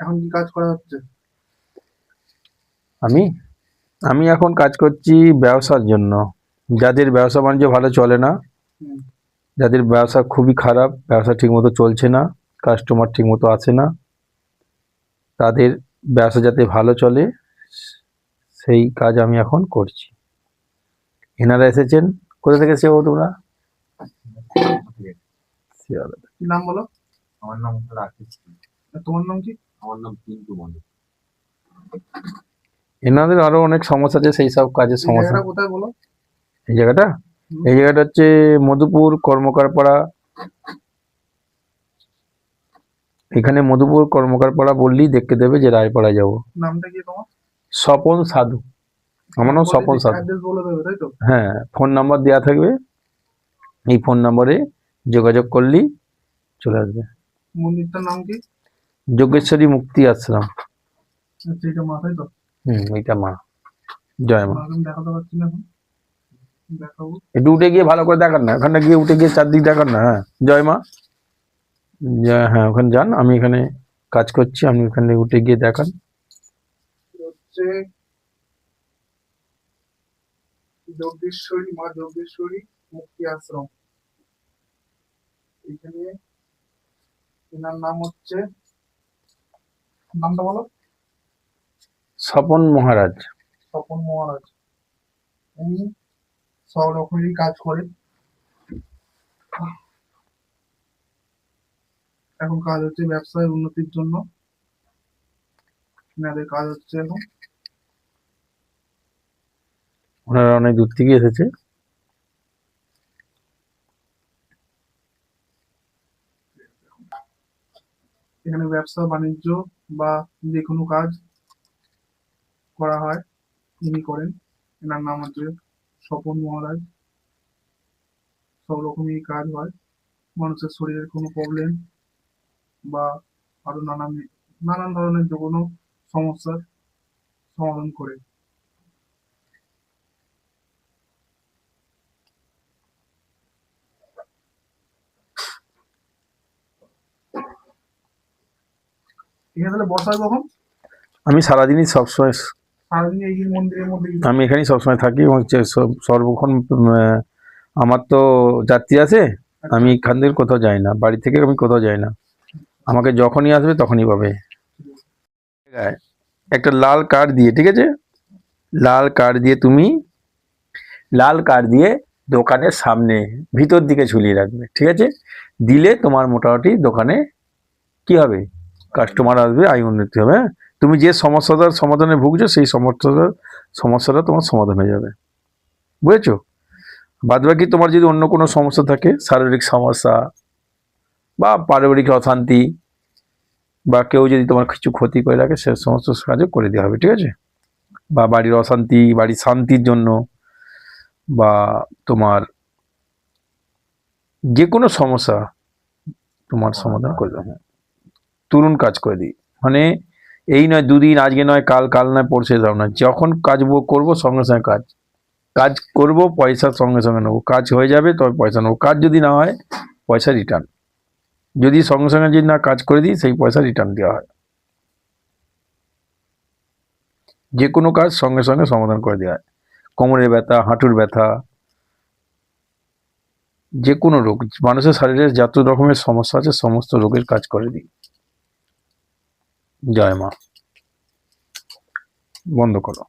এখন কি কাজ করা হচ্ছে? আমি আমি এখন কাজ করছি ব্যবসার জন্য। যাদের ব্যবসা বাণিজ্য ভালো চলে না, হুম। যাদের ব্যবসা খুবই খারাপ, ব্যবসা ঠিকমতো চলছে না, কাস্টমার ঠিকমতো আসে না, তাদের ব্যবসা যাতে ভালো চলে সেই কাজ আমি এখন করছি। এনারা এসেছেন, কোথা থেকে এসেছো তোমরা? শিয়ালদা। কি নাম বলো? আমার নাম রাকেশ। আর তোমার নাম কি? আমার নাম পিন্টু মন্ডল। এনাদের আরো অনেক সমস্যা আছে, সেই সব কাজের এই সমস্যা। জায়গাটা কোথায় বলো? এই জায়গাটা হুম। এই জায়গাটা হচ্ছে মধুপুর কর্মকারপাড়া। এখানে মধুপুর কর্মকারপাড়া বললেই দেখতে দেবে যে রায়পাড়া যাবো। নামটা কি তোমার? স্বপন সাধু। আমার নাম স্বপন সাধু। অ্যাড্রেস বলে দেবে তাই তো? হ্যাঁ, ফোন নাম্বার দেওয়া থাকবে, এই ফোন নাম্বারে যোগাযোগ করলেই চলে আসবে। মন্দিরটার নাম কি? যোগেশ্বরী মুক্তি আশ্রম। আচ্ছা, এটা মা তাই তো? এইটা মা। জয় মা। মাকে আমি দেখাতে পারছি না এখন, দেখাবো। একটু উঠে গিয়ে ভালো করে দেখান না, ওখানে গিয়ে উঠে গিয়ে চারদিক দেখান না। হ্যাঁ, জয় মা। হ্যাঁ, ওখানে যান, আমি এখানে কাজ করছি, আপনি ওখানে উঠে গিয়ে দেখান। হচ্ছে যোগেশ্বরী, মা যোগেশ্বরী মুক্তি আশ্রম। এখানে এনার নাম হচ্ছে, নামটা বলো। স্বপন মহারাজ। স্বপন মহারাজ। উনি সব রকমেরই কাজ করেন। এখন কাজ হচ্ছে ব্যবসায় উন্নতির জন্য। এনাদের কাজ হচ্ছে এখন। ওনারা অনেক দূর থেকে এসেছে। এখানে ব্যবসা বাণিজ্য বা যে কোনো কাজ করা হয়, ইনি করেন। এনার নাম হচ্ছে স্বপন মহারাজ। সব রকমই কাজ হয়, মানুষের শরীরের কোনো প্রবলেম বা আরো নানান নানান ধরনের যে কোনো সমস্যার সমাধান করে। এখানে তাহলে বসা হয় কখন? আমি সারাদিনই সবসময়, সারাদিন এই মন্দিরের মধ্যে? আমি এখানেই সবসময় থাকি এবং সর্বক্ষণ আমার তো যাত্রী আছে, আমি এখান থেকে কোথাও যাই না, বাড়ি থেকে আমি কোথাও যাই না, আমাকে যখনই আসবে তখনই পাবে। একটা লাল কার্ড দিয়ে, ঠিক আছে, লাল কার্ড দিয়ে তুমি লাল কার্ড দিয়ে দোকানের সামনে ভিতর দিকে ঝুলিয়ে রাখবে, ঠিক আছে। দিলে তোমার মোটামুটি দোকানে কি হবে, কাস্টমার আসবে, আয় উন্নতি হবে। হ্যাঁ, তুমি যে সমস্যাটার সমাধানে ভুগছো সেই সমস্যাটা তোমার সমাধান হয়ে যাবে, বুঝেছো। বাদ বাকি তোমার যদি অন্য কোনো সমস্যা থাকে, শারীরিক সমস্যা বা পারিবারিক অশান্তি বা কেউ যদি তোমার কিছু ক্ষতি করে রাখে, সে সমস্ত কাজও করে দেওয়া হবে, ঠিক আছে। বা বাড়ির অশান্তি, বাড়ির শান্তির জন্য, বা তোমার যে কোনো সমস্যা তোমার সমাধান করে দেবো, তুরুন কাজ করে দিই। মানে এই নয় দুদিন, আজকে নয় কাল, কাল নয় পরশু, যাও না, যখন কাজ করবো সঙ্গে সঙ্গে কাজ করব, পয়সা সঙ্গে সঙ্গে নেবো, কাজ হয়ে যাবে তবে পয়সা নেবো, কাজ যদি না হয় পয়সা রিটার্ন, যদি সঙ্গে সঙ্গে যদি না কাজ করে দিই সেই পয়সা রিটার্ন দেওয়া হয়। যে কোনো কাজ সঙ্গে সঙ্গে সমাধান করে দেওয়া হয়। কোমরের ব্যথা, হাঁটুর ব্যথা, যে কোনো রোগ, মানুষের শরীরে যত রকমের সমস্যা আছে সমস্ত রোগের কাজ করে দিই। জয় মা। বন্ধ করো।